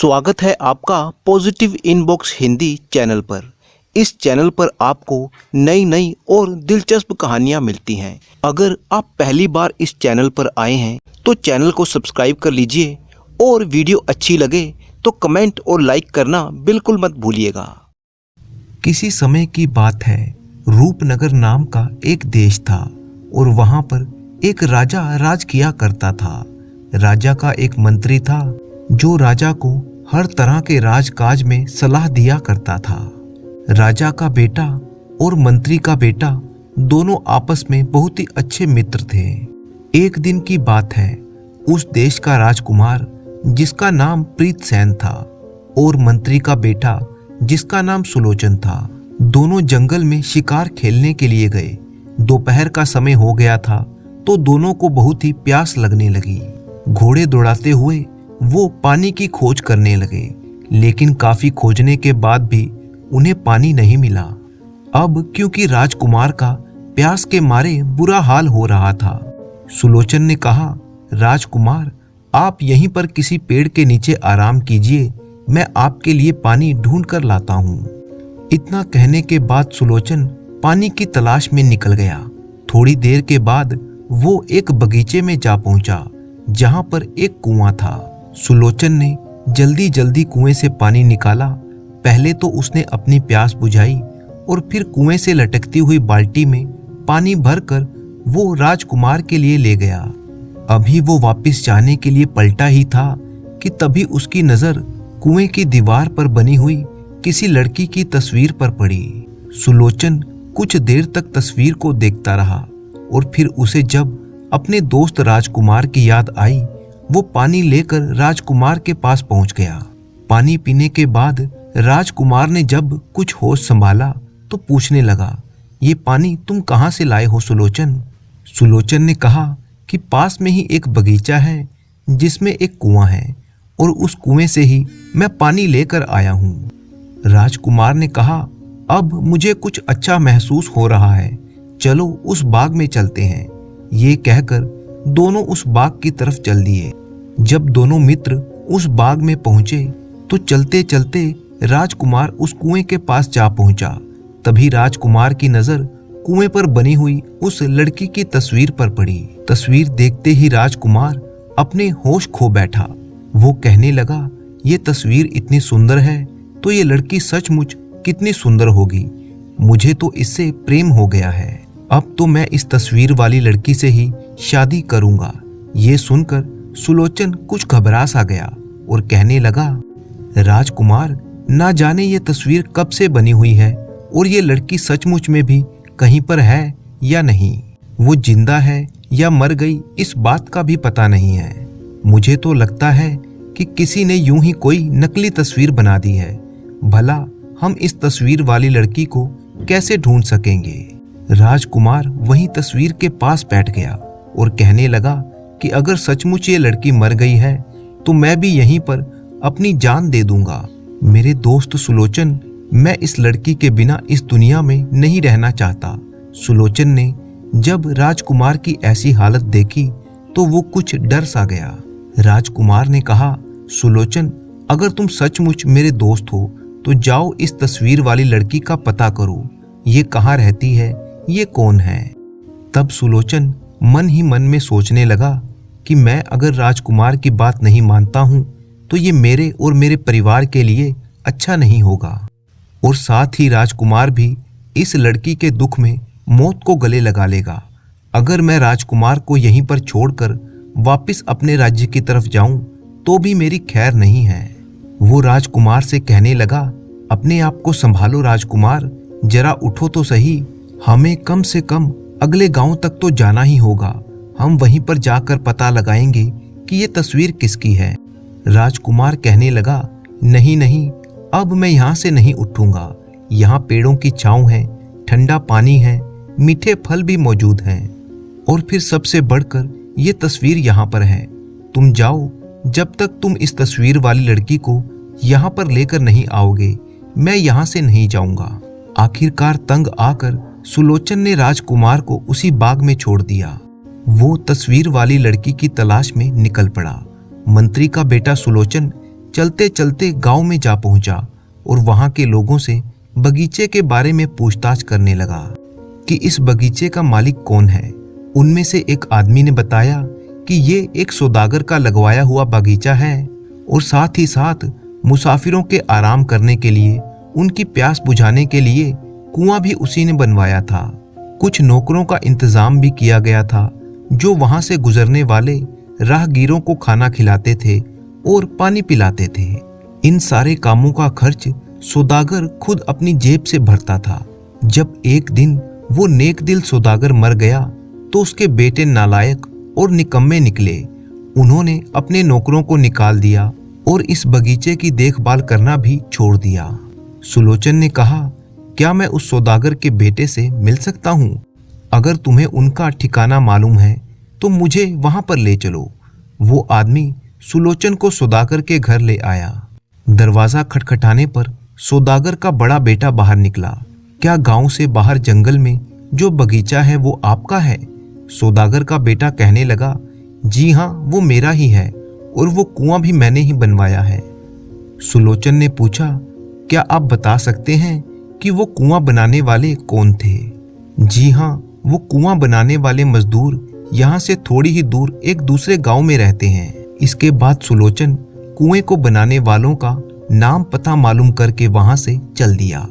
स्वागत है आपका पॉजिटिव इनबॉक्स हिंदी चैनल पर। इस चैनल पर आपको नई नई और दिलचस्प कहानियाँ मिलती हैं। अगर आप पहली बार इस चैनल पर आए हैं तो चैनल को सब्सक्राइब कर लीजिए और वीडियो अच्छी लगे तो कमेंट और लाइक करना बिल्कुल मत भूलिएगा। किसी समय की बात है, रूपनगर नाम का एक देश था और वहां पर एक राजा राज किया करता था। राजा का एक मंत्री था जो राजा को हर तरह के राजकाज में सलाह दिया करता था। राजा का बेटा और मंत्री का बेटा दोनों आपस में बहुत ही अच्छे मित्र थे। एक दिन की बात है, उस देश का राजकुमार जिसका नाम प्रीतसेन था और मंत्री का बेटा जिसका नाम सुलोचन था, दोनों जंगल में शिकार खेलने के लिए गए। दोपहर का समय हो गया था तो दोनों को बहुत ही प्यास लगने लगी। घोड़े दौड़ाते हुए वो पानी की खोज करने लगे, लेकिन काफी खोजने के बाद भी उन्हें पानी नहीं मिला। अब क्योंकि राजकुमार का प्यास के मारे बुरा हाल हो रहा था, सुलोचन ने कहा, राजकुमार, आप यहीं पर किसी पेड़ के नीचे आराम कीजिए, मैं आपके लिए पानी ढूंढ कर लाता हूँ। इतना कहने के बाद सुलोचन पानी की तलाश में निकल गया। थोड़ी देर के बाद वो एक बगीचे में जा पहुंचा जहां पर एक कुआं था। सुलोचन ने जल्दी जल्दी कुएं से पानी निकाला। पहले तो उसने अपनी प्यास बुझाई और फिर कुएं से लटकती हुई बाल्टी में पानी भरकर वो राजकुमार के लिए ले गया। अभी वो वापस जाने के लिए पलटा ही था कि तभी उसकी नजर कुएं की दीवार पर बनी हुई किसी लड़की की तस्वीर पर पड़ी। सुलोचन कुछ देर तक तस्वीर को देखता रहा और फिर उसे जब अपने दोस्त राजकुमार की याद आई, वो पानी लेकर राजकुमार के पास पहुंच गया। पानी पीने के बाद राजकुमार ने जब कुछ होश संभाला तो पूछने लगा, ये पानी तुम कहाँ से लाए हो सुलोचन? सुलोचन ने कहा कि पास में ही एक बगीचा है जिसमें एक कुआं है और उस कुएं से ही मैं पानी लेकर आया हूँ। राजकुमार ने कहा, अब मुझे कुछ अच्छा महसूस हो रहा है, चलो उस बाग में चलते हैं। ये कहकर दोनों उस बाग की तरफ चल दिए। जब दोनों मित्र उस बाग में पहुंचे तो चलते चलते राजकुमार उस कुएं के पास जा पहुंचा। तभी राजकुमार की नजर कुएं पर बनी हुई उस लड़की की तस्वीर पर पड़ी। तस्वीर देखते ही राजकुमार अपने होश खो बैठा। वो कहने लगा, ये तस्वीर इतनी सुंदर है तो ये लड़की सचमुच कितनी सुंदर होगी। मुझे तो इससे प्रेम हो गया है। अब तो मैं इस तस्वीर वाली लड़की से ही शादी करूंगा। ये सुनकर सुलोचन कुछ घबरा सा गया और कहने लगा, राजकुमार, ना जाने ये तस्वीर कब से बनी हुई है और ये लड़की सचमुच में भी कहीं पर है या नहीं। वो जिंदा है या मर गई इस बात का भी पता नहीं है। मुझे तो लगता है कि किसी ने यूं ही कोई नकली तस्वीर बना दी है। भला हम इस तस्वीर वाली लड़की को कैसे ढूंढ सकेंगे? राजकुमार वही तस्वीर के पास बैठ गया और कहने लगा कि अगर सचमुच ये लड़की मर गई है तो मैं भी यहीं पर अपनी जान दे दूंगा। मेरे दोस्त सुलोचन, मैं इस लड़की के बिना इस दुनिया में नहीं रहना चाहता। सुलोचन ने जब राजकुमार की ऐसी हालत देखी तो वो कुछ डर सा गया। राजकुमार ने कहा, सुलोचन, अगर तुम सचमुच मेरे दोस्त हो तो जाओ इस तस्वीर वाली लड़की का पता करो। ये कहाँ रहती है, ये कौन है? तब सुलोचन मन ही मन में सोचने लगा कि मैं अगर राजकुमार की बात नहीं मानता हूँ तो ये मेरे और मेरे परिवार के लिए अच्छा नहीं होगा और साथ ही राजकुमार भी इस लड़की के दुख में मौत को गले लगा लेगा। अगर मैं राजकुमार को यहीं पर छोड़कर वापस अपने राज्य की तरफ जाऊं तो भी मेरी खैर नहीं है। वो राजकुमार से कहने लगा, अपने आप को संभालो राजकुमार, जरा उठो तो सही। हमें कम से कम अगले गांव तक तो जाना ही होगा। हम वहीं पर जाकर पता लगाएंगे कि ये तस्वीर किसकी है। राजकुमार कहने लगा, नहीं नहीं, अब मैं यहाँ से नहीं उठूंगा। यहाँ पेड़ों की छांव है, ठंडा पानी है, मीठे फल भी मौजूद हैं और फिर सबसे बढ़कर ये तस्वीर यहाँ पर है। तुम जाओ, जब तक तुम इस तस्वीर वाली लड़की को यहाँ पर लेकर नहीं आओगे मैं यहाँ से नहीं जाऊंगा। आखिरकार तंग आकर सुलोचन ने राजकुमार को उसी बाग में छोड़ दिया। वो तस्वीर वाली लड़की की तलाश में निकल पड़ा। मंत्री का बेटा सुलोचन चलते चलते गांव में जा पहुंचा और वहां के लोगों से बगीचे के बारे में पूछताछ करने लगा कि इस बगीचे का मालिक कौन है। उनमें से एक आदमी ने बताया कि ये एक सौदागर का लगवाया हुआ बगीचा है और साथ ही साथ मुसाफिरों के आराम करने के लिए, उनकी प्यास बुझाने के लिए कुआं भी उसी ने बनवाया था। कुछ नौकरों का इंतजाम भी किया गया था जो वहां से गुजरने वाले राहगीरों को खाना खिलाते थे और पानी पिलाते थे। इन सारे कामों का खर्च सौदागर खुद अपनी जेब से भरता था। जब एक दिन वो नेक दिल सौदागर मर गया तो उसके बेटे नालायक और निकम्मे निकले। उन्होंने अपने नौकरों को निकाल दिया और इस बगीचे की देखभाल करना भी छोड़ दिया। सुलोचन ने कहा, क्या मैं उस सौदागर के बेटे से मिल सकता हूँ? अगर तुम्हें उनका ठिकाना मालूम है तो मुझे वहां पर ले चलो। वो आदमी सुलोचन को सौदागर के घर ले आया। दरवाजा खटखटाने पर सौदागर का बड़ा बेटा बाहर निकला। क्या गांव से बाहर जंगल में जो बगीचा है वो आपका है? सौदागर का बेटा कहने लगा, जी हाँ, वो मेरा ही है और वो कुआं भी मैंने ही बनवाया है। सुलोचन ने पूछा, क्या आप बता सकते हैं कि वो कुआं बनाने वाले कौन थे? जी हाँ, वो कुआं बनाने वाले मजदूर यहाँ से थोड़ी ही दूर एक दूसरे गांव में रहते हैं। इसके बाद सुलोचन कुएं को बनाने वालों का नाम पता मालूम करके वहां से चल दिया।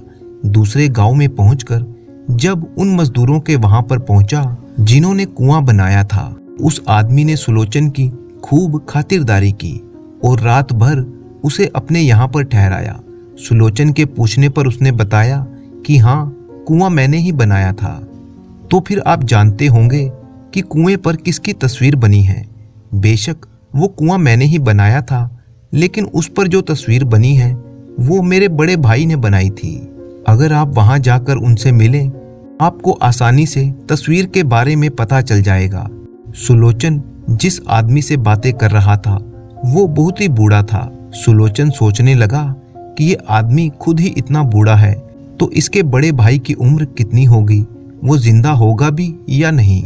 दूसरे गांव में पहुंचकर जब उन मजदूरों के वहां पर पहुंचा जिन्होंने कुआं बनाया था, उस आदमी ने सुलोचन की खूब खातिरदारी की और रात भर उसे अपने यहाँ पर ठहराया। सुलोचन के पूछने पर उसने बताया कि हाँ, कुआं मैंने ही बनाया था। तो फिर आप जानते होंगे कि कुएं पर किसकी तस्वीर बनी है। बेशक वो कुआं मैंने ही बनाया था, लेकिन उस पर जो तस्वीर बनी है वो मेरे बड़े भाई ने बनाई थी। अगर आप वहां जाकर उनसे मिलें, आपको आसानी से तस्वीर के बारे में पता चल जाएगा। सुलोचन जिस आदमी से बातें कर रहा था वो बहुत ही बूढ़ा था। सुलोचन सोचने लगा कि ये आदमी खुद ही इतना बूढ़ा है तो इसके बड़े भाई की उम्र कितनी होगी, वो जिंदा होगा भी या नहीं।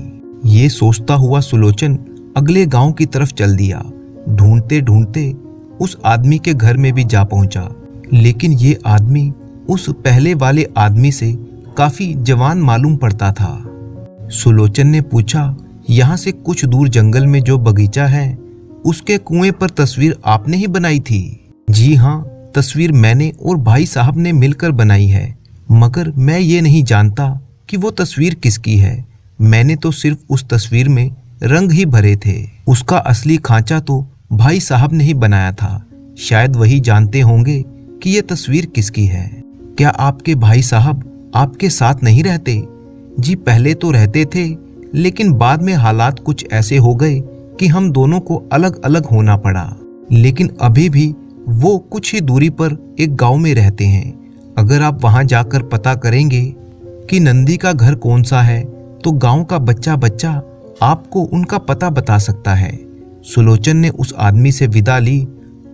ये सोचता हुआ सुलोचन अगले गांव की तरफ चल दिया। ढूंढते ढूंढते उस आदमी के घर में भी जा पहुंचा, लेकिन ये आदमी उस पहले वाले आदमी से काफी जवान मालूम पड़ता था। सुलोचन ने पूछा, यहाँ से कुछ दूर जंगल में जो बगीचा है उसके कुएं पर तस्वीर आपने ही बनाई थी? जी हाँ, तस्वीर मैंने और भाई साहब ने मिलकर बनाई है, मगर मैं ये नहीं जानता कि वो तस्वीर किसकी है। मैंने तो सिर्फ उस तस्वीर में रंग ही भरे थे। उसका असली खांचा तो भाई साहब ने ही बनाया था। शायद वही जानते होंगे कि ये तस्वीर किसकी है। क्या आपके भाई साहब आपके साथ नहीं रहते? जी, पहले तो रहते थे, लेकिन बाद में हालात कुछ ऐसे हो गए कि हम दोनों को अलग अलग होना पड़ा। लेकिन अभी भी वो कुछ ही दूरी पर एक गांव में रहते हैं। अगर आप वहां जाकर पता करेंगे कि नंदी का घर कौन सा है तो गांव का बच्चा बच्चा आपको उनका पता बता सकता है। सुलोचन ने उस आदमी से विदा ली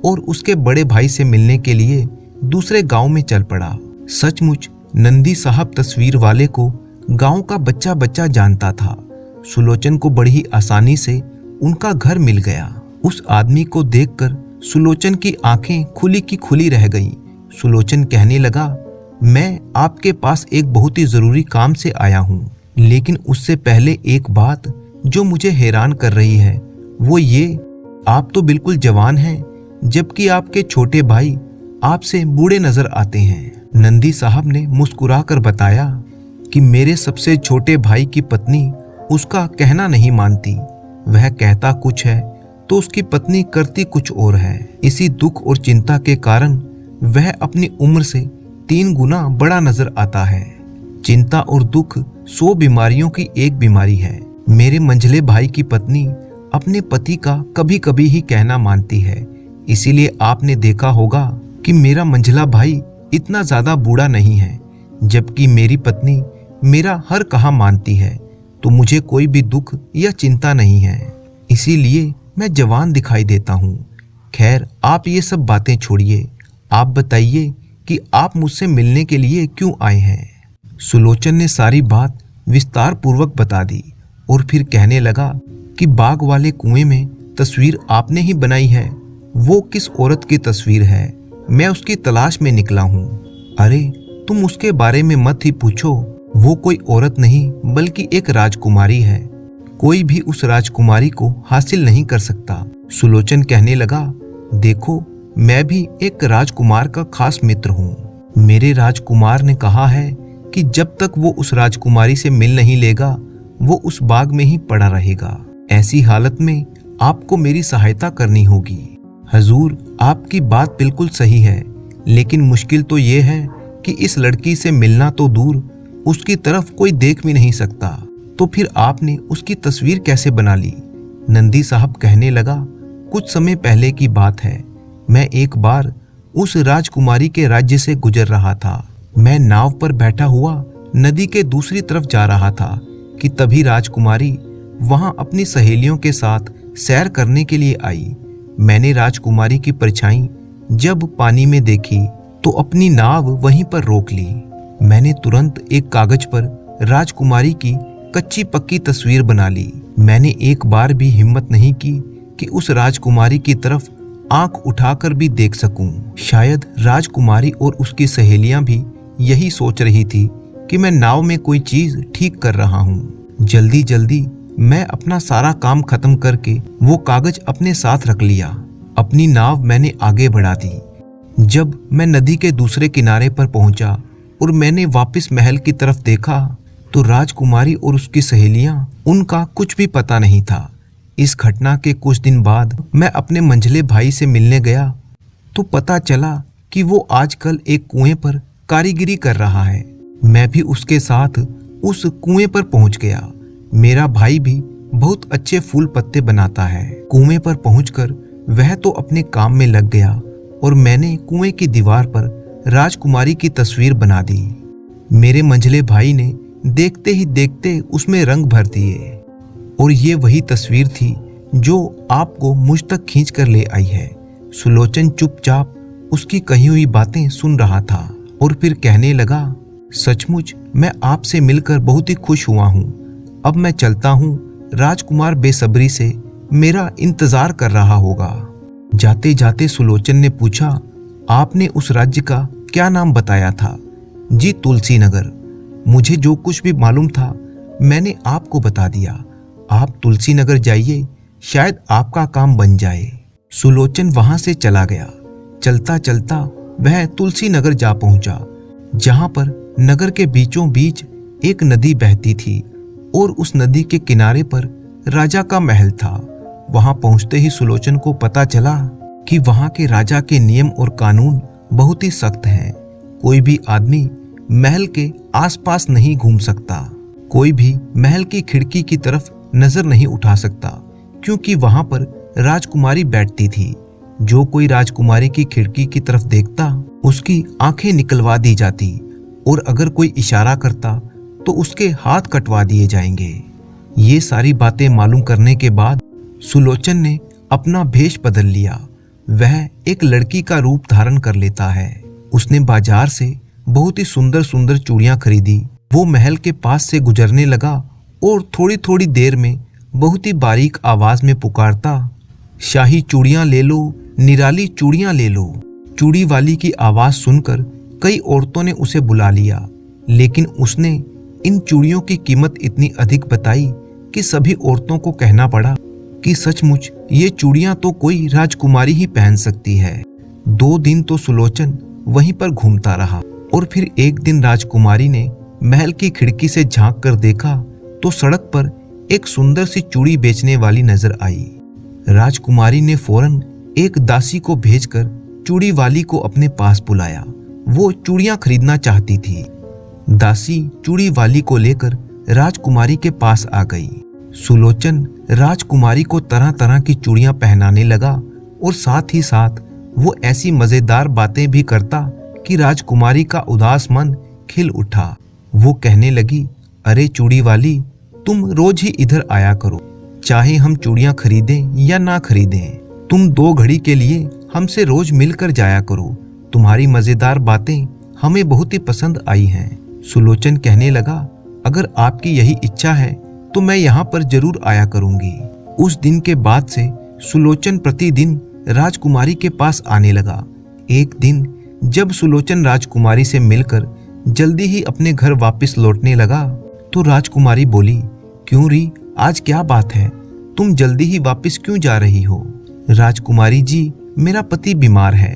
और उसके बड़े भाई से मिलने के लिए दूसरे गांव में चल पड़ा। सचमुच नंदी साहब तस्वीर वाले को गांव का बच्चा बच्चा जानता था। सुलोचन को बड़ी ही आसानी से उनका घर मिल गया। उस आदमी को देखकर सुलोचन की आंखें खुली की खुली रह गईं। सुलोचन कहने लगा, मैं आपके पास एक बहुत ही जरूरी काम से आया हूँ, लेकिन उससे पहले एक बात जो मुझे हैरान कर रही है वो ये, आप तो बिल्कुल जवान हैं, जबकि आपके छोटे भाई आपसे बूढ़े नजर आते हैं। नंदी साहब ने मुस्कुराकर बताया कि मेरे सबसे छोटे भाई की पत्नी उसका कहना नहीं मानती। वह कहता कुछ है तो उसकी पत्नी करती कुछ और है। इसी दुख और चिंता के कारण वह अपनी उम्र से 3 गुना बड़ा नजर आता है। चिंता और दुख 100 बीमारियों की एक बीमारी है। मेरे मंझले भाई की पत्नी अपने पति का कभी कभी ही कहना मानती है, इसीलिए आपने देखा होगा कि मेरा मंझला भाई इतना ज्यादा बूढ़ा नहीं है, जबकि मेरी पत्नी मेरा हर कहा मानती है, तो मुझे कोई भी दुख या चिंता नहीं है, इसीलिए मैं जवान दिखाई देता हूँ। खैर, आप ये सब बातें छोड़िए, आप बताइए कि आप मुझसे मिलने के लिए क्यों आए हैं। सुलोचन ने सारी बात विस्तार पूर्वक बता दी और फिर कहने लगा कि बाग वाले कुएं में तस्वीर आपने ही बनाई है वो किस औरत की तस्वीर है, मैं उसकी तलाश में निकला हूँ। अरे तुम उसके बारे में मत ही पूछो, वो कोई औरत नहीं बल्कि एक राजकुमारी है। कोई भी उस राजकुमारी को हासिल नहीं कर सकता। सुलोचन कहने लगा, देखो मैं भी एक राजकुमार का खास मित्र हूँ। मेरे राजकुमार ने कहा है कि जब तक वो उस राजकुमारी से मिल नहीं लेगा वो उस बाग में ही पड़ा रहेगा। ऐसी हालत में आपको मेरी सहायता करनी होगी। हजूर, आपकी बात बिल्कुल सही है, लेकिन मुश्किल तो ये है कि इस लड़की से मिलना तो दूर, उसकी तरफ कोई देख भी नहीं सकता। तो फिर आपने उसकी तस्वीर कैसे बना ली? नंदी साहब कहने लगा, कुछ समय पहले की बात है। मैं एक बार उस राजकुमारी के राज्य से गुजर रहा था। मैं नाव पर बैठा हुआ नदी के दूसरी तरफ जा रहा था कि तभी राजकुमारी वहां अपनी सहेलियों के साथ सैर करने के लिए आई। मैंने राजकुमारी की परछाई जब पानी में देखी तो अपनी नाव वहीं पर रोक ली। मैंने तुरंत एक कागज पर राजकुमारी की कच्ची पक्की तस्वीर बना ली। मैंने एक बार भी हिम्मत नहीं की कि उस राजकुमारी की तरफ आंख उठाकर भी देख सकूं। शायद राजकुमारी और उसकी सहेलियां भी यही सोच रही थी कि मैं नाव में कोई चीज ठीक कर रहा हूं। जल्दी जल्दी मैं अपना सारा काम खत्म करके वो कागज अपने साथ रख लिया। अपनी नाव मैंने आगे बढ़ा दी। जब मैं नदी के दूसरे किनारे पर पहुंचा और मैंने वापस महल की तरफ देखा तो राजकुमारी और उसकी सहेलियां, उनका कुछ भी पता नहीं था। इस घटना के कुछ दिन बाद मैं अपने मंझले भाई से मिलने गया तो पता चला कि वो आजकल एक कुएं पर कारीगिरी कर रहा है। मैं भी उसके साथ उस कुएं पर पहुंच गया। मेरा भाई भी बहुत अच्छे फूल पत्ते बनाता है। कुएं पर पहुंचकर वह तो अपने काम में लग गया और मैंने कुएं की दीवार पर राजकुमारी की तस्वीर बना दी। मेरे मंझले भाई ने देखते ही देखते उसमें रंग भर दिए और ये वही तस्वीर थी जो आपको मुझ तक खींच कर ले आई है। सुलोचन चुपचाप उसकी कही हुई बातें सुन रहा था और फिर कहने लगा, सचमुच मैं आपसे मिलकर बहुत ही खुश हुआ हूँ। अब मैं चलता हूँ। राजकुमार बेसब्री से मेरा इंतजार कर रहा होगा। जाते जाते सुलोचन ने पूछा, आपने उस राज्य का क्या नाम बताया था? जी, तुलसी नगर। मुझे जो कुछ भी मालूम था मैंने आपको बता दिया। आप तुलसी नगर जाइए, शायद आपका काम बन जाए। सुलोचन वहां से चला गया। चलता चलता वह तुलसी नगर जा पहुंचा, जहां पर नगर के बीचों बीच एक नदी बहती थी और उस नदी के किनारे पर राजा का महल था। वहां पहुंचते ही सुलोचन को पता चला कि वहां के राजा के नियम और कानून बहुत ही सख्त हैं। कोई भी आदमी महल के आसपास नहीं घूम सकता। कोई भी महल की खिड़की की तरफ नजर नहीं उठा सकता, क्योंकि वहां पर राजकुमारी बैठती थी। जो कोई राजकुमारी की खिड़की की तरफ देखता उसकी आंखें निकलवा दी जाती और अगर कोई इशारा करता तो उसके हाथ कटवा दिए जाएंगे। ये सारी बातें मालूम करने के बाद सुलोचन ने अपना भेष बदल लिया। वह एक लड़की का रूप धारण कर लेता है। उसने बाजार से बहुत ही सुंदर सुंदर चूड़ियां खरीदी। वो महल के पास से गुजरने लगा और थोड़ी थोड़ी देर में बहुत ही बारीक आवाज में पुकारता, शाही चूड़ियां ले लो, निराली चूड़ियां ले लो। चूड़ी वाली की आवाज सुनकर कई औरतों ने उसे बुला लिया, लेकिन उसने इन चूड़ियों की कीमत इतनी अधिक बताई कि सभी औरतों को कहना पड़ा कि सचमुच ये चूड़ियां तो कोई राजकुमारी ही पहन सकती है। 2 दिन तो सुलोचन वहीं पर घूमता रहा और फिर एक दिन राजकुमारी ने महल की खिड़की से झांक कर देखा तो सड़क पर एक सुंदर सी चूड़ी बेचने वाली नजर आई। राजकुमारी ने फौरन एक दासी को भेजकर चूड़ी वाली को अपने पास बुलाया। वो चूड़ियां खरीदना चाहती थी। दासी चूड़ी वाली को लेकर राजकुमारी के पास आ गई। सुलोचन राजकुमारी को तरह तरह की चूड़ियां पहनाने लगा और साथ ही साथ वो ऐसी मजेदार बातें भी करता कि राजकुमारी का उदास मन खिल उठा। वो कहने लगी, अरे चूड़ी वाली, तुम रोज ही इधर आया करो, चाहे हम चूड़ियां खरीदें या ना खरीदें। तुम 2 घड़ी के लिए हमसे रोज मिलकर जाया करो। तुम्हारी मजेदार बातें हमें बहुत ही पसंद आई हैं। सुलोचन कहने लगा, अगर आपकी यही इच्छा है तो मैं यहाँ पर जरूर आया करूंगी। उस दिन के बाद से सुलोचन प्रतिदिन राजकुमारी के पास आने लगा। एक दिन जब सुलोचन राजकुमारी से मिलकर जल्दी ही अपने घर वापस लौटने लगा तो राजकुमारी बोली, क्यों री, आज क्या बात है? तुम जल्दी ही वापस क्यों जा रही हो? राजकुमारी जी, मेरा पति बीमार है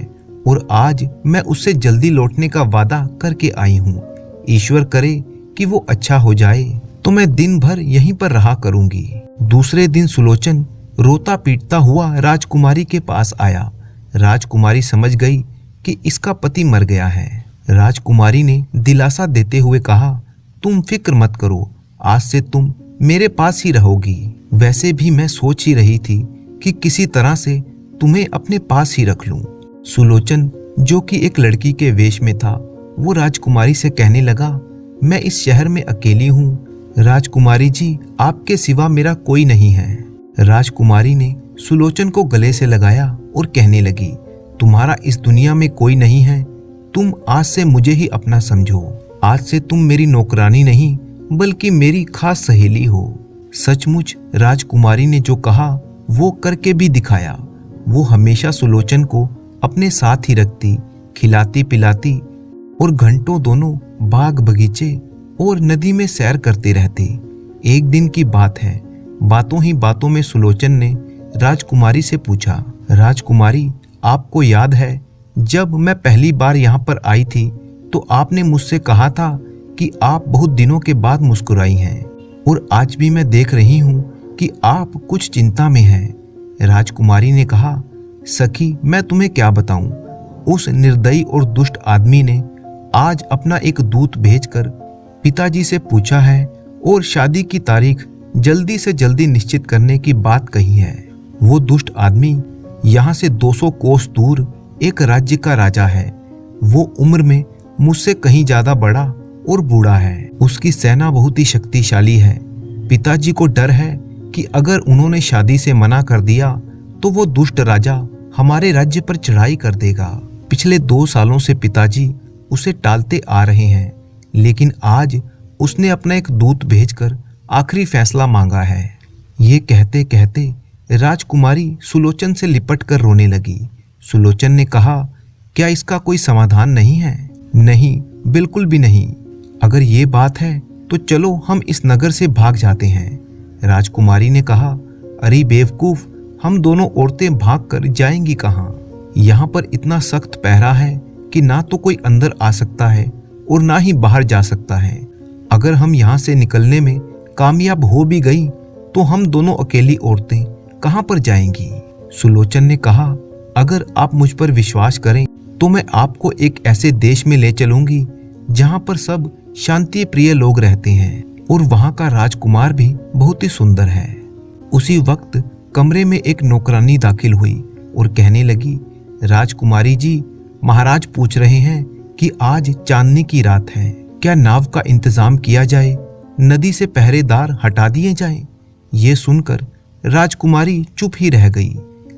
और आज मैं उससे जल्दी लौटने का वादा करके आई हूँ। ईश्वर करे कि वो अच्छा हो जाए तो मैं दिन भर यहीं पर रहा करूंगी। दूसरे दिन सुलोचन रोता पीटता हुआ राजकुमारी के पास आया। राजकुमारी समझ गई कि इसका पति मर गया है। राजकुमारी ने दिलासा देते हुए कहा, तुम फिक्र मत करो, आज से तुम मेरे पास ही रहोगी। वैसे भी मैं सोच ही रही थी कि किसी तरह से तुम्हें अपने पास ही रख लूं। सुलोचन, जो कि एक लड़की के वेश में था, वो राजकुमारी से कहने लगा, मैं इस शहर में अकेली हूँ। राजकुमारी जी, आपके सिवा मेरा कोई नहीं है। राजकुमारी ने सुलोचन को गले से लगाया और कहने लगी, तुम्हारा इस दुनिया में कोई नहीं है। तुम आज से मुझे ही अपना समझो। आज से तुम मेरी नौकरानी नहीं बल्कि मेरी खास सहेली हो। सचमुच राजकुमारी ने जो कहा वो करके भी दिखाया। वो हमेशा सुलोचन को अपने साथ ही रखती, खिलाती पिलाती और घंटों दोनों बाग बगीचे और नदी में सैर करते रहते। एक दिन की बात है, बातों ही बातों में सुलोचन ने राजकुमारी से पूछा, राजकुमारी, आपको याद है जब मैं पहली बार यहाँ पर आई थी तो आपने मुझसे कहा था कि आप बहुत दिनों के बाद मुस्कुराई हैं और आज भी मैं देख रही हूँ कि आप कुछ चिंता में हैं। राजकुमारी ने कहा, सखी, मैं तुम्हें क्या बताऊं। उस निर्दयी और दुष्ट आदमी ने आज अपना एक दूत भेजकर पिताजी से पूछा है और शादी की तारीख जल्दी से जल्दी निश्चित करने की बात कही है। वो दुष्ट आदमी यहाँ से 200 कोस दूर एक राज्य का राजा है। वो उम्र में मुझसे कहीं ज्यादा बड़ा और बूढ़ा है। उसकी सेना बहुत ही शक्तिशाली है। पिताजी को डर है कि अगर उन्होंने शादी से मना कर दिया तो वो दुष्ट राजा हमारे राज्य पर चढ़ाई कर देगा। पिछले 2 सालों से पिताजी उसे टालते आ रहे हैं, लेकिन आज उसने अपना एक दूत भेजकर आखिरी फैसला मांगा है। ये कहते कहते राजकुमारी सुलोचन से लिपट कर रोने लगी। सुलोचन ने कहा, क्या इसका कोई समाधान नहीं है? नहीं, बिल्कुल भी नहीं। अगर ये बात है तो चलो हम इस नगर से भाग जाते हैं। राजकुमारी ने कहा, अरे बेवकूफ, हम दोनों औरतें भाग कर जाएंगी कहाँ? यहाँ पर इतना सख्त पहरा है कि ना तो कोई अंदर आ सकता है और ना ही बाहर जा सकता है। अगर हम यहाँ से निकलने में कामयाब हो भी गई तो हम दोनों अकेली औरतें कहाँ पर जाएंगी? सुलोचन ने कहा, अगर आप मुझ पर विश्वास करें तो मैं आपको एक ऐसे देश में ले चलूंगी जहाँ पर सब शांति प्रिय लोग रहते हैं और वहाँ का राजकुमार भी बहुत ही सुंदर है। उसी वक्त कमरे में एक नौकरानी दाखिल हुई और कहने लगी, राजकुमारी जी, महाराज पूछ रहे हैं कि आज चांदनी की रात है, क्या नाव का इंतजाम किया जाए, नदी से पहरेदार हटा दिए जाएं? ये सुनकर राजकुमारी चुप ही रह गई।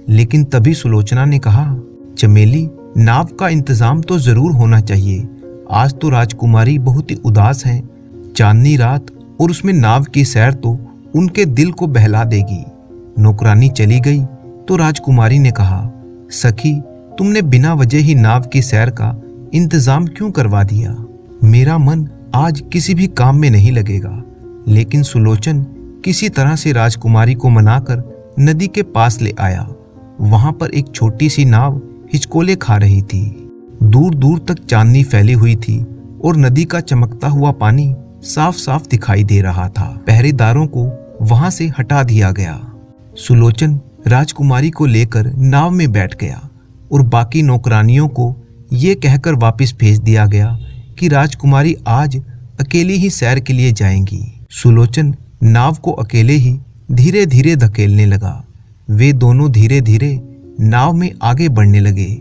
लेकिन तभी सुलोचना ने कहा, चमेली, नाव का इंतजाम तो जरूर होना चाहिए। आज तो राजकुमारी बहुत ही उदास हैं। चांदनी रात और उसमें नाव की सैर तो उनके दिल को बहला देगी। नौकरानी चली गई तो राजकुमारी ने कहा, सखी, तुमने बिना वजह ही नाव की सैर का इंतजाम क्यों करवा दिया? मेरा मन आज किसी भी काम में नहीं लगेगा। लेकिन सुलोचन किसी तरह से राजकुमारी को मनाकर नदी के पास ले आया। वहां पर एक छोटी सी नाव हिचकोले खा रही थी। दूर दूर तक चांदनी फैली हुई थी और नदी का चमकता हुआ पानी साफ साफ दिखाई दे रहा था। पहरेदारों को वहां से हटा दिया गया। सुलोचन राजकुमारी को लेकर नाव में बैठ गया और बाकी नौकरानियों को ये कहकर वापस भेज दिया गया कि राजकुमारी आज अकेली ही सैर के लिए जाएंगी। सुलोचन नाव को अकेले ही धीरे धीरे धकेलने लगा। वे दोनों धीरे धीरे नाव में आगे बढ़ने लगे।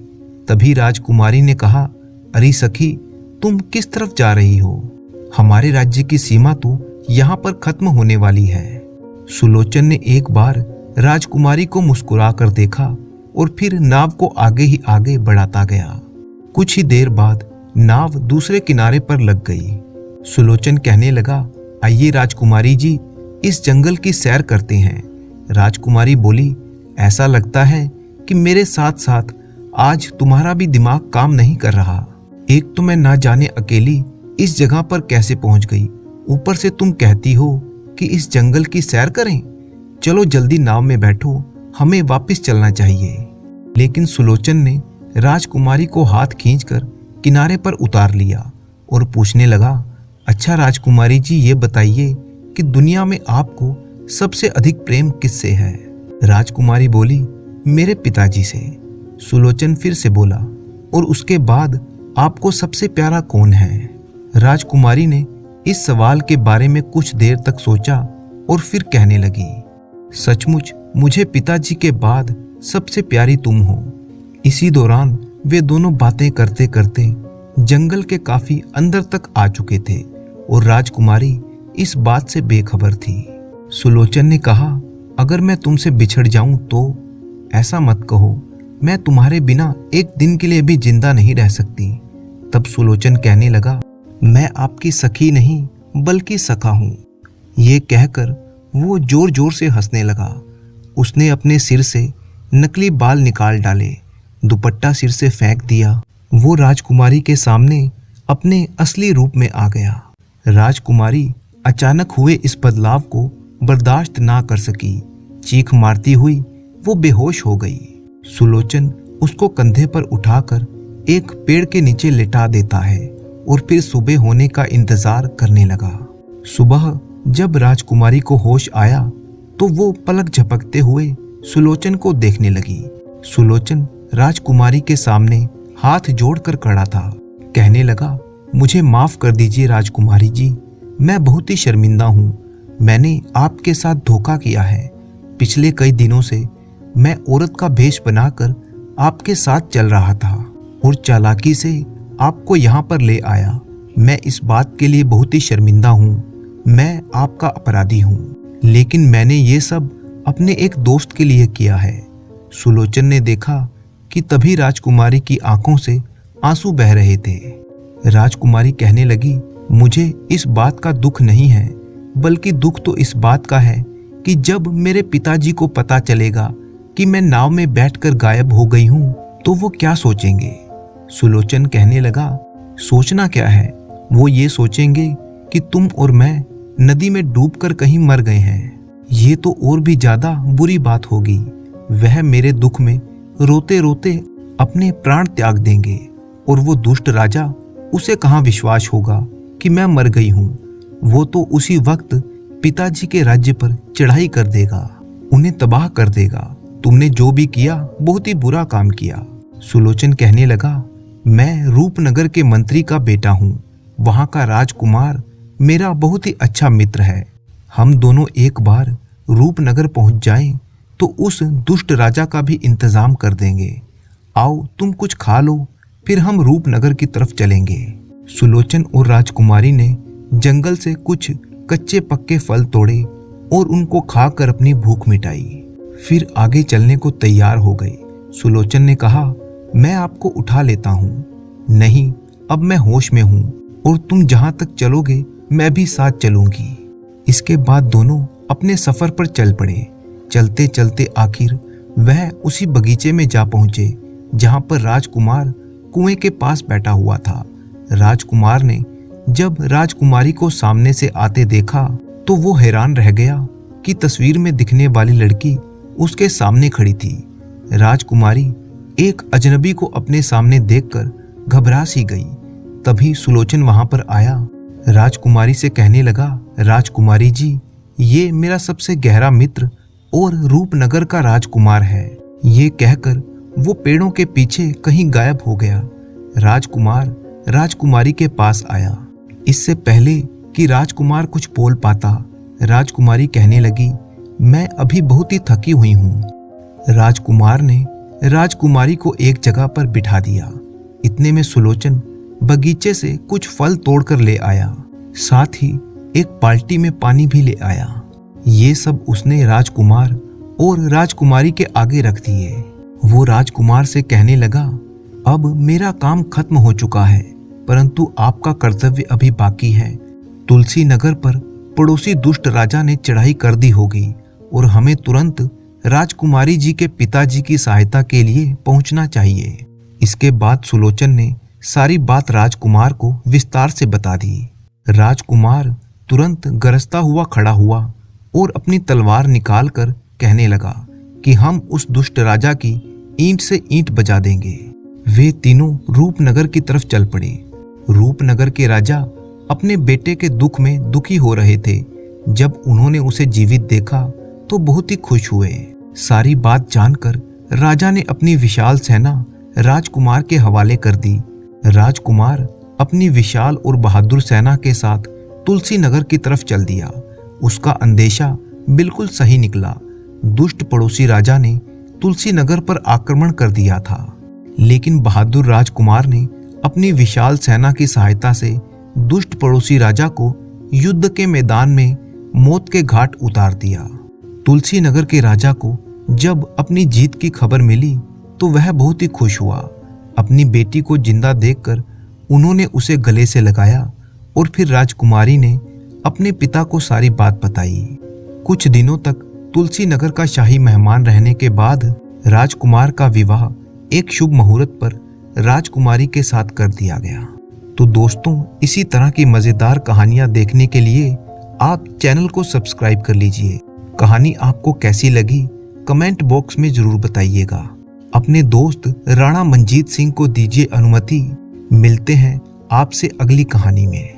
तभी राजकुमारी ने कहा, अरे सखी, तुम किस तरफ जा रही हो? हमारे राज्य की सीमा तो यहाँ पर खत्म होने वाली है। सुलोचन ने एक बार राजकुमारी को मुस्कुरा कर देखा और फिर नाव को आगे ही आगे बढ़ाता गया। कुछ ही देर बाद नाव दूसरे किनारे पर लग गई। सुलोचन कहने लगा, आइए राजकुमारी जी, इस जंगल की सैर करते हैं। राजकुमारी बोली, ऐसा लगता है कि मेरे साथ साथ आज तुम्हारा भी दिमाग काम नहीं कर रहा। एक तो मैं ना जाने अकेली इस जगह पर कैसे पहुंच गई, ऊपर से तुम कहती हो कि इस जंगल की सैर करें। चलो जल्दी नाव में बैठो, हमें वापस चलना चाहिए। लेकिन सुलोचन ने राजकुमारी को हाथ खींचकर किनारे पर उतार लिया और पूछने लगा, अच्छा राजकुमारी जी, ये बताइए कि दुनिया में आपको सबसे अधिक प्रेम किससे है? राजकुमारी बोली, मेरे पिताजी से। सुलोचन फिर से बोला, और उसके बाद आपको सबसे प्यारा कौन है? राजकुमारी ने इस सवाल के बारे में कुछ देर तक सोचा और फिर कहने लगी, सचमुच मुझे पिताजी के बाद सबसे प्यारी तुम हो। इसी दौरान वे दोनों बातें करते करते जंगल के काफी अंदर तक आ चुके थे और राजकुमारी इस बात से बेखबर थी। सुलोचन ने कहा, अगर मैं तुमसे बिछड़ जाऊं तो? ऐसा मत कहो, मैं तुम्हारे बिना एक दिन के लिए भी जिंदा नहीं रह सकती। तब सुलोचन कहने लगा, मैं आपकी सखी नहीं बल्कि सखा हूं। ये कहकर वो जोर जोर से हंसने लगा। उसने अपने सिर से नकली बाल निकाल डाले, दुपट्टा सिर से फेंक दिया। वो राजकुमारी के सामने अपने असली रूप में आ गया। राजकुमारी अचानक हुए इस बदलाव को बर्दाश्त ना कर सकी। चीख मारती हुई वो बेहोश हो गई। सुलोचन उसको कंधे पर उठाकर एक पेड़ के नीचे लिटा देता है और फिर सुबह होने का इंतजार करने लगा। सुबह जब राजकुमारी को होश आया तो वो पलक झपकते हुए सुलोचन को देखने लगी। सुलोचन राजकुमारी के सामने हाथ जोड़कर खड़ा था। कहने लगा, मुझे माफ कर दीजिए राजकुमारी जी, मैं बहुत ही शर्मिंदा हूँ। मैंने आपके साथ धोखा किया है। पिछले कई दिनों से मैं औरत का भेष बनाकर आपके साथ चल रहा था और चालाकी से आपको यहाँ पर ले आया। मैं इस बात के लिए बहुत ही शर्मिंदा हूँ। मैं आपका अपराधी हूँ, लेकिन मैंने ये सब अपने एक दोस्त के लिए किया है। सुलोचन ने देखा कि तभी राजकुमारी की आंखों से आंसू बह रहे थे। राजकुमारी कहने लगी, मुझे इस बात का दुख नहीं है, बल्कि दुख तो इस बात का है कि जब मेरे पिताजी को पता चलेगा कि मैं नाव में बैठकर गायब हो गई हूँ तो वो क्या सोचेंगे। सुलोचन कहने लगा, सोचना क्या है, वो ये सोचेंगे कि तुम और मैं नदी में डूबकर कहीं मर गए हैं। ये तो और भी ज्यादा बुरी बात होगी। वह मेरे दुख में रोते रोते अपने प्राण त्याग देंगे और वो दुष्ट राजा, उसे कहाँ विश्वास होगा कि मैं मर गई हूँ। वो तो उसी वक्त पिताजी के राज्य पर चढ़ाई कर देगा, उन्हें तबाह कर देगा। तुमने जो भी किया बहुत ही बुरा काम किया। सुलोचन कहने लगा, मैं रूपनगर के मंत्री का बेटा हूँ। वहाँ का राजकुमार मेरा बहुत ही अच्छा मित्र है। हम दोनों एक बार रूपनगर पहुँच जाएं तो उस दुष्ट राजा का भी इंतजाम कर देंगे। आओ तुम कुछ खा लो, फिर हम रूपनगर की तरफ चलेंगे। सुलोचन और राजकुमारी ने जंगल से कुछ कच्चे पक्के फल तोड़े और उनको खाकर अपनी भूख मिटाई। फिर आगे चलने को तैयार हो गए। सुलोचन ने कहा, मैं आपको उठा लेता हूँ। नहीं, अब मैं होश में हूँ और तुम जहाँ तक चलोगे मैं भी साथ चलूंगी। इसके बाद दोनों अपने सफर पर चल पड़े। चलते चलते आखिर वह उसी बगीचे में जा पहुंचे जहां पर राजकुमार कुएं के पास बैठा हुआ था। राजकुमार ने जब राजकुमारी को सामने से आते देखा तो वो हैरान रह गया कि तस्वीर में दिखने वाली लड़की उसके सामने खड़ी थी। राजकुमारी एक अजनबी को अपने सामने देखकर घबरा सी गई। तभी सुलोचन वहां पर आया। राजकुमारी से कहने लगा, राजकुमारी जी, ये मेरा सबसे गहरा मित्र और रूपनगर का राजकुमार है। ये कहकर वो पेड़ों के पीछे कहीं गायब हो गया। राजकुमार राजकुमारी के पास आया। इससे पहले कि राजकुमार कुछ बोल पाता, राजकुमारी कहने लगी, मैं अभी बहुत ही थकी हुई हूँ। राजकुमार ने राजकुमारी को एक जगह पर बिठा दिया। इतने में सुलोचन बगीचे से कुछ फल तोड़कर ले आया, साथ ही एक बाल्टी में पानी भी ले आया। ये सब उसने राजकुमार और राजकुमारी के आगे रख दिए। वो राजकुमार से कहने लगा, अब मेरा काम खत्म हो चुका है, परंतु आपका कर्तव्य अभी बाकी है। तुलसी नगर पर पड़ोसी दुष्ट राजा ने चढ़ाई कर दी होगी और हमें तुरंत राजकुमारी जी के पिताजी की सहायता के लिए पहुंचना चाहिए। इसके बाद सुलोचन ने सारी बात राजकुमार को विस्तार से बता दी। राजकुमार तुरंत गरजता हुआ खड़ा हुआ और अपनी तलवार निकालकर कहने लगा कि हम उस दुष्ट राजा की ईंट से ईंट बजा देंगे। वे तीनों रूपनगर की तरफ चल पड़े। रूपनगर के राजा अपने बेटे के दुख में दुखी हो रहे थे। जब उन्होंने उसे जीवित देखा तो बहुत ही खुश हुए। सारी बात जानकर राजा ने अपनी विशाल सेना राजकुमार के हवाले कर दी। राजकुमार अपनी विशाल और बहादुर सेना के साथ तुलसी नगर की तरफ चल दिया। उसका अंदेशा बिल्कुल सही निकला। दुष्ट पड़ोसी राजा ने तुलसी नगर पर आक्रमण कर दिया था, लेकिन बहादुर राजकुमार ने अपनी विशाल सेना की सहायता से दुष्ट पड़ोसी राजा को युद्ध के मैदान में मौत के घाट उतार दिया। तुलसी नगर के राजा को जब अपनी जीत की खबर मिली तो वह बहुत ही खुश हुआ। अपनी बेटी को जिंदा देखकर उन्होंने उसे गले से लगाया और फिर राजकुमारी ने अपने पिता को सारी बात बताई। कुछ दिनों तक तुलसी नगर का शाही मेहमान रहने के बाद राजकुमार का विवाह एक शुभ मुहूर्त पर राजकुमारी के साथ कर दिया गया। तो दोस्तों, इसी तरह की मजेदार कहानियां देखने के लिए आप चैनल को सब्सक्राइब कर लीजिए। कहानी आपको कैसी लगी कमेंट बॉक्स में जरूर बताइएगा। अपने दोस्त राणा मंजीत सिंह को दीजिए अनुमति। मिलते हैं आपसे अगली कहानी में।